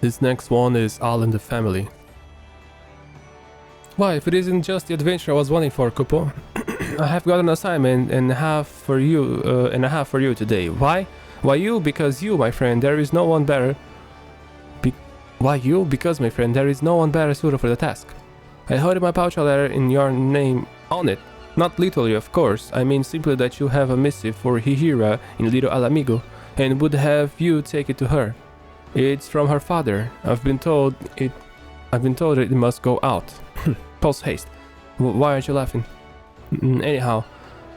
This next one is all in the family. Why, if it isn't just the adventure I was wanting for, Kupo. I have got an assignment and a half for you today. Why? Why you? Because you, my friend, there is no one better. Why you? Because, my friend, there is no one better suited for the task. I hold in my pouch a letter in your name on it. Not literally, of course. I mean simply that you have a missive for Hihira in Little Alamigo, and would have you take it to her. It's from her father. I've been told it must go out. Post haste. Why aren't you laughing? Anyhow,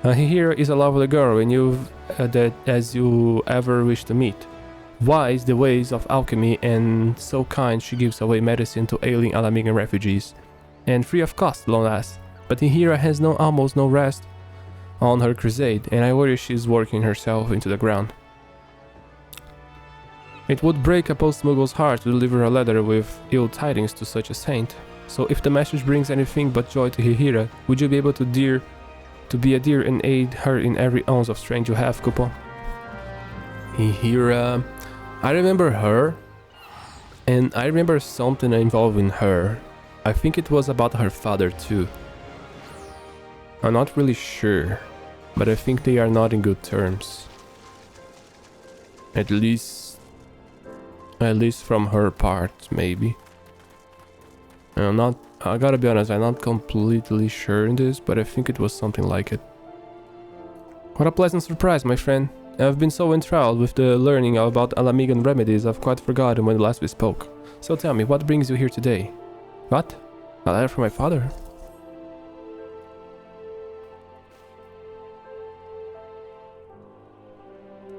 Hihira is a lovely girl, and you've that as you ever wish to meet. Wise the ways of alchemy, and so kind she gives away medicine to ailing Alamigan refugees, and free of cost, long last. But Hihira has almost no rest on her crusade, and I worry she's working herself into the ground. It would break a post-Moogle's heart to deliver a letter with ill tidings to such a saint. So if the message brings anything but joy to Hihira, would you be able to be a dear and aid her in every ounce of strength you have, Kupo? Hihira... I remember her, and I remember something involving her. I think it was about her father too. I'm not really sure, but I think they are not in good terms. At least from her part, maybe. I gotta be honest, I'm not completely sure in this, but I think it was something like it. What a pleasant surprise, my friend. I've been so enthralled with the learning about Alamigan remedies, I've quite forgotten when last we spoke. So tell me, what brings you here today? What? A letter from my father?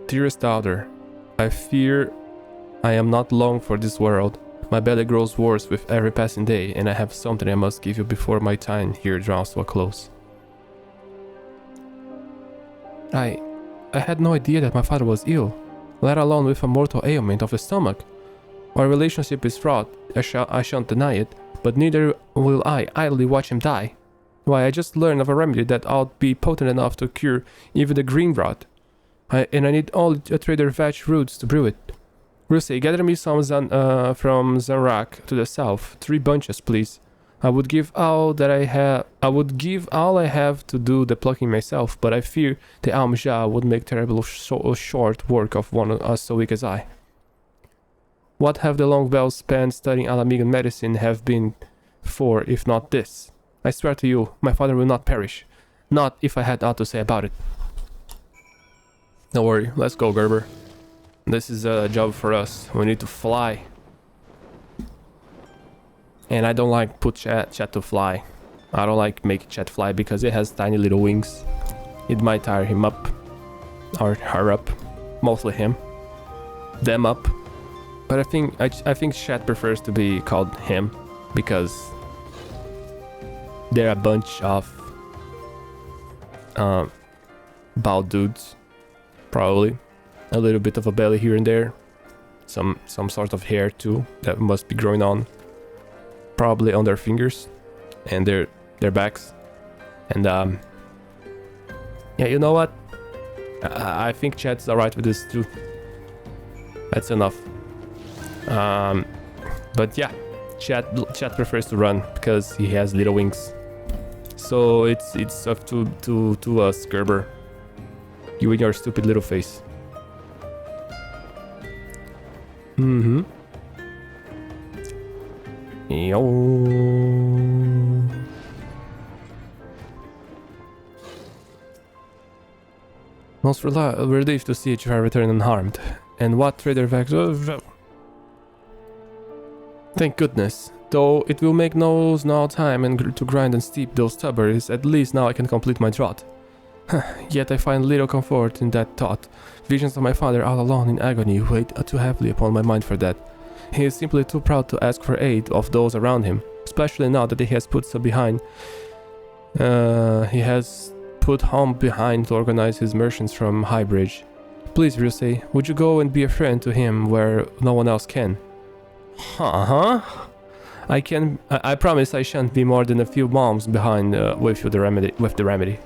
Dearest daughter, I fear I am not long for this world. My belly grows worse with every passing day, and I have something I must give you before my time here draws to a close. I had no idea that my father was ill, let alone with a mortal ailment of the stomach. Our relationship is fraught, I shan't deny it, but neither will I idly watch him die. Why, I just learned of a remedy that ought be potent enough to cure even the green rot. And I need only a trader vetch roots to brew it. Ruse, gather me some from Zanrak to the south, 3 bunches, please. I would give all I have to do the plucking myself, but I fear the Almja would make terrible short work of one of us so weak as I. What have the long bells spent studying Alamigan medicine have been for, if not this? I swear to you, my father will not perish. Not if I had aught to say about it. Don't worry, let's go, Gerber. This is a job for us. We need to fly. And I don't like put chat to fly. I don't like make chat fly because it has tiny little wings. It might tire him up. Or her up. Mostly him. Them up. But I think chat prefers to be called him because they're a bunch of bald dudes. Probably. A little bit of a belly here and there. Some sort of hair too that must be growing on. Probably on their fingers and their backs. And yeah, you know what? I think chat's alright with this too. That's enough. But yeah, chat prefers to run because he has little wings. So it's up to us, Gerber. You and your stupid little face. Mm-hmm. Yo. Most relieved to see that you have returned unharmed. And what trader vex? Thank goodness. Though it will make no time and to grind and steep those stubborns, at least now I can complete my draught. Yet I find little comfort in that thought. Visions of my father all alone in agony weigh too heavily upon my mind for that. He is simply too proud to ask for aid of those around him, especially now that he has put home behind to organize his merchants from Highbridge. Please, Ruse, would you go and be a friend to him where no one else can? I promise I shan't be more than a few moms behind with the remedy.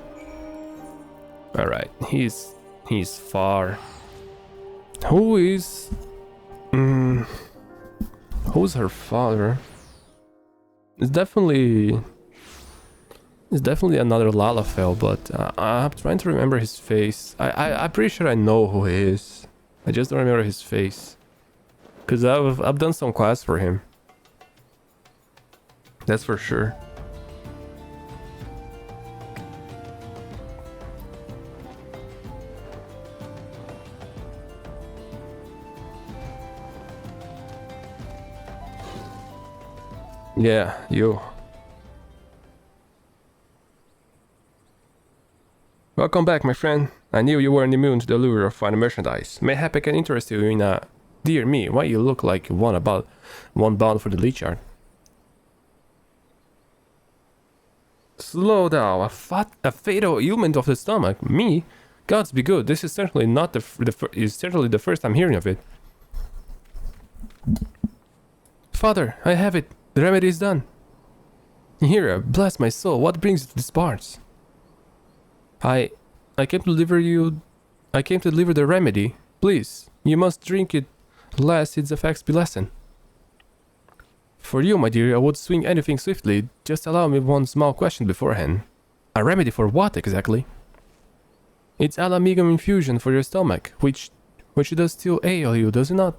Alright, he's far. Who is... Who's her father? It's definitely another Lalafell, but I'm trying to remember his face. I'm pretty sure I know who he is. I just don't remember his face. Cause I've done some quests for him. That's for sure. Yeah, you. Welcome back, my friend. I knew you weren't immune to the lure of fine merchandise. Mayhap I can interest you in a... Dear me, why you look like one bound for the leech yard. Slow down, a fatal ailment of the stomach. Me? Gods be good, this is certainly not certainly the first I'm hearing of it. Father, I have it. The remedy is done. Hira, bless my soul, what brings you to these parts? I came to deliver the remedy. Please, you must drink it, lest its effects be lessened. For you, my dear, I would swing anything swiftly. Just allow me one small question beforehand. A remedy for what, exactly? It's alamigum infusion for your stomach, which does still ail you, does it not?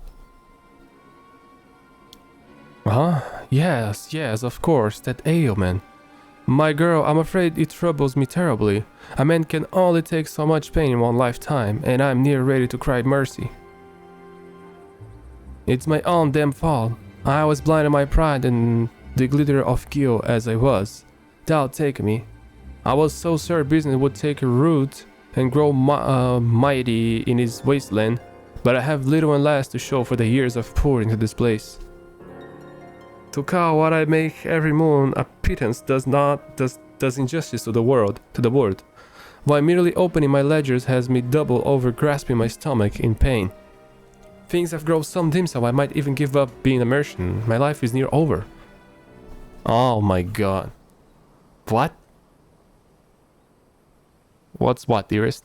Yes, of course, that ailment. My girl, I'm afraid it troubles me terribly. A man can only take so much pain in one lifetime, and I'm near ready to cry mercy. It's my own damn fault. I was blind in my pride and the glitter of guilt as I was. Thou take me. I was so sure business would take root and grow mighty in his wasteland, but I have little and less to show for the years I've poured into this place. To call what I make every moon a pittance does injustice to the world, while merely opening my ledgers has me double over grasping my stomach in pain. Things have grown so dim so I might even give up being a merchant. My life is near over. Oh my god. What? What's what, dearest?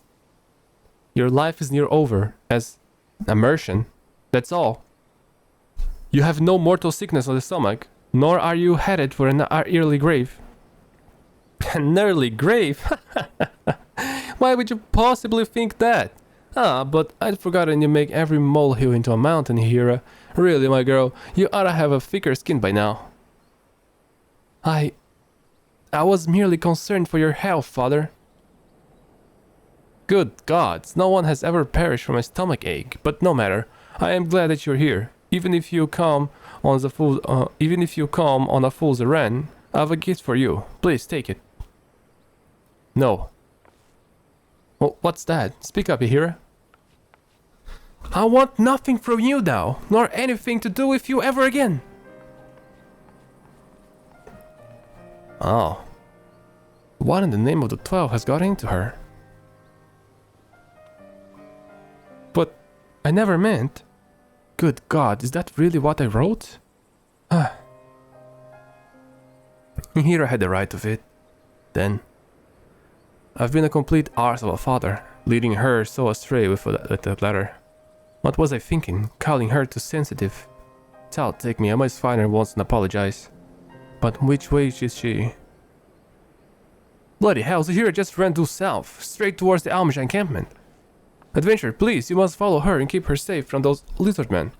Your life is near over as a merchant. That's all. You have no mortal sickness on the stomach, nor are you headed for an early grave. An early grave? Why would you possibly think that? But I'd forgotten you make every molehill into a mountain, Hira. Really, my girl, you ought to have a thicker skin by now. I was merely concerned for your health, father. Good gods, no one has ever perished from a stomach ache, but no matter. I am glad that you're here. Even if you come on a fool's errand, I have a gift for you. Please take it. No. Well, what's that? Speak up, Hira. I want nothing from you now, nor anything to do with you ever again. Oh. What in the name of the 12 has got into her? But I never meant... Good God, is that really what I wrote? Hira had the right of it. Then, I've been a complete arse of a father, leading her so astray with that letter. What was I thinking, calling her too sensitive? Thou take me, I must find her once and apologize. But which way is she? Bloody hell, Hira just ran due south, straight towards the Almish encampment. Adventure, please, you must follow her and keep her safe from those lizard men.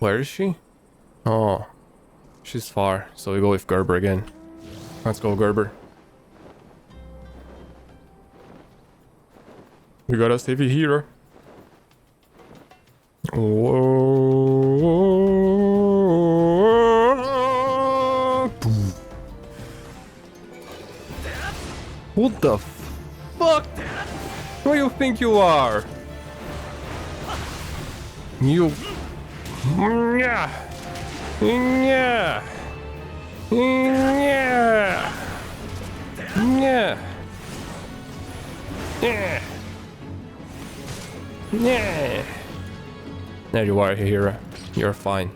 Where is she? Oh, she's far, so we go with Gerber again. Let's go, Gerber. We gotta save it here. What the fuck? Who do you think you are? You... Yeah. Yeah. Yeah. Yeah. Yeah. Yeah. There you are, Hira. You're fine.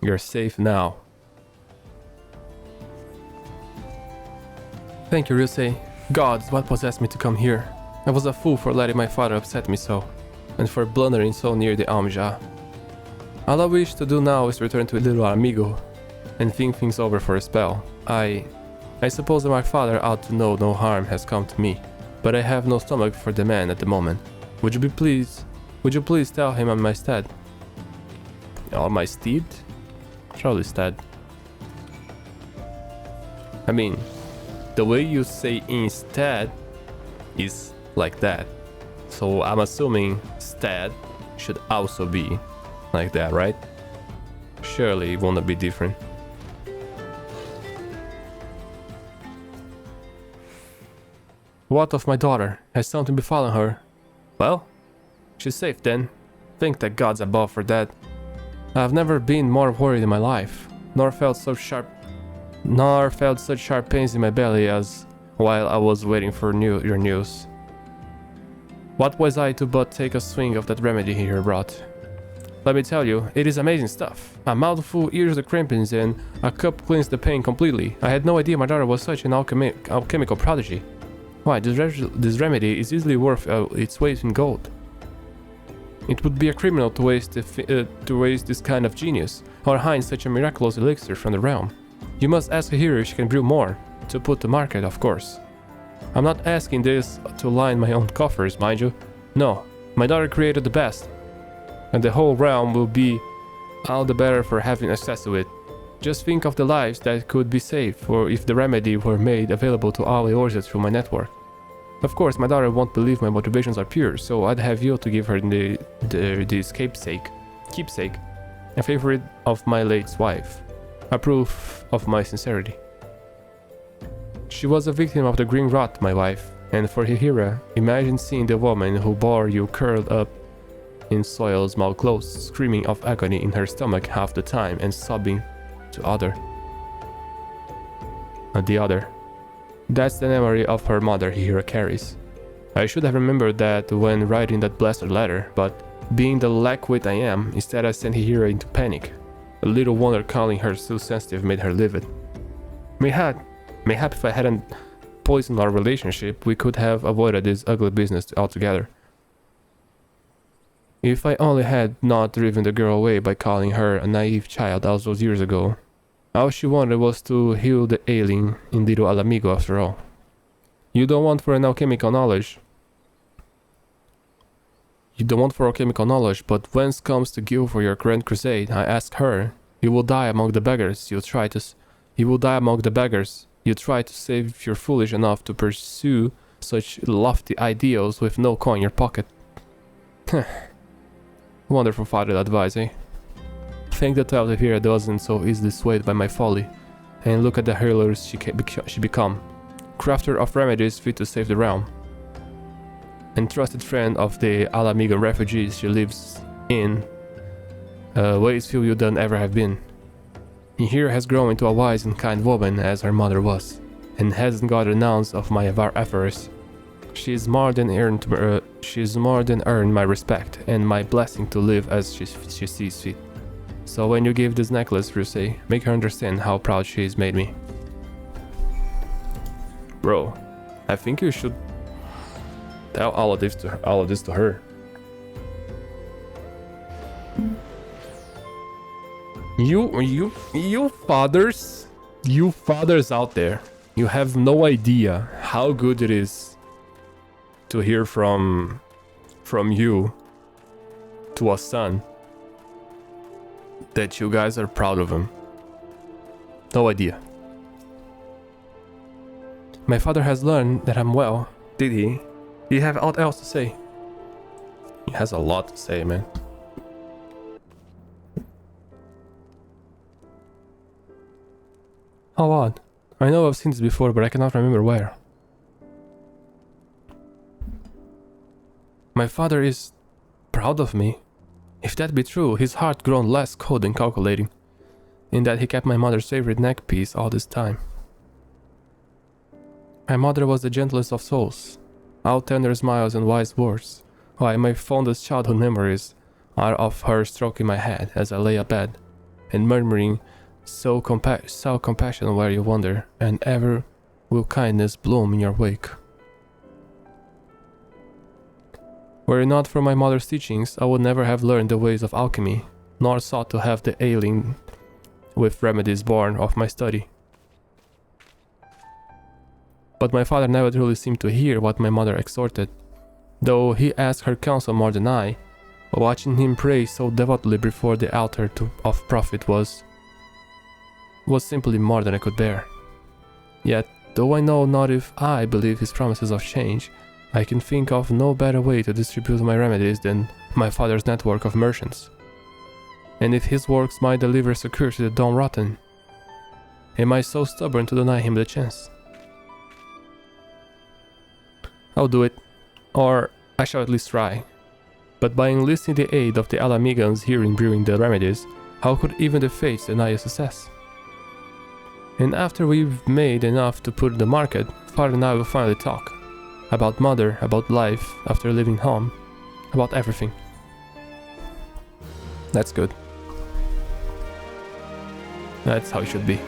You're safe now. Thank you, Ryusei. Gods, what possessed me to come here? I was a fool for letting my father upset me so, and for blundering so near the Amja. All I wish to do now is return to little amigo and think things over for a spell. I suppose that my father ought to know no harm has come to me, but I have no stomach for the man at the moment. Would you please tell him on my stead? On my steed? Surely stead. I mean, the way you say instead is like that. So I'm assuming stead should also be like that, right? Surely it won't be different. What of my daughter? Has something befallen her? Well, she's safe then. Thank the gods above for that. I've never been more worried in my life, nor felt such sharp pains in my belly as while I was waiting for your news. What was I to but take a swing of that remedy he here brought? Let me tell you, it is amazing stuff. A mouthful ears the crampings and a cup cleans the pain completely. I had no idea my daughter was such an alchemical prodigy. Why, this remedy is easily worth its weight in gold. It would be a criminal to waste this kind of genius, or hide such a miraculous elixir from the realm. You must ask her if she can brew more, to put to market, of course. I'm not asking this to line my own coffers, mind you. No, my daughter created the best, and the whole realm will be all the better for having access to it. Just think of the lives that could be saved for if the remedy were made available to all users through my network. Of course, my daughter won't believe my motivations are pure, so I'd have you to give her this keepsake, a favorite of my late wife, a proof of my sincerity. She was a victim of the green rot, my wife, and for Hihira, imagine seeing the woman who bore you curled up in soil's small clothes, screaming of agony in her stomach half the time and sobbing the other. That's the memory of her mother Hihira carries. I should have remembered that when writing that blasted letter, but being the lackwit I am, instead I sent Hihira into panic. A little wonder calling her so sensitive made her livid. Mayhap if I hadn't poisoned our relationship, we could have avoided this ugly business altogether. If I only had not driven the girl away by calling her a naive child all those years ago. All she wanted was to heal the ailing in little Alamigo after all. You don't want for alchemical knowledge, but whence comes the guilt for your grand crusade? I ask her. You will die among the beggars. You try to save if you're foolish enough to pursue such lofty ideals with no coin in your pocket. Wonderful father advice, eh? Thank the 12th here doesn't so easily swayed by my folly, and look at the healers she become. Crafter of remedies fit to save the realm. And trusted friend of the Alamigan refugees she lives in ways few you than ever have been. Here has grown into a wise and kind woman as her mother was, and hasn't got an ounce of my avarice. She's more than earned my respect and my blessing to live as she sees fit. So when you give this necklace, Rusey, make her understand how proud she's made me. Bro, I think you should tell all of this to her. You fathers out there, you have no idea how good it is to hear from you to a son that you guys are proud of him. No idea. My father has learned that I'm well. Did he? Did he have aught else to say? He has a lot to say, man. How odd. I know I've seen this before, but I cannot remember where. My father is proud of me. If that be true, his heart grown less cold and calculating, in that he kept my mother's favorite neck piece all this time. My mother was the gentlest of souls, all tender smiles and wise words. Why, my fondest childhood memories are of her stroking my head as I lay abed, and murmuring, "So compassion where you wander, and ever will kindness bloom in your wake." Were it not for my mother's teachings, I would never have learned the ways of alchemy, nor sought to have the ailing with remedies born of my study. But my father never truly seemed to hear what my mother exhorted, though he asked her counsel more than I. Watching him pray so devoutly before the altar of profit was simply more than I could bear. Yet, though I know not if I believe his promises of change, I can think of no better way to distribute my remedies than my father's network of merchants. And if his works might deliver succor to the downtrodden, am I so stubborn to deny him the chance? I'll do it, or I shall at least try. But by enlisting the aid of the Alamigans here in brewing the remedies, how could even the fates deny a success? And after we've made enough to put in the market, Father and I will finally talk. About mother, about life after leaving home, about everything. That's good. That's how it should be.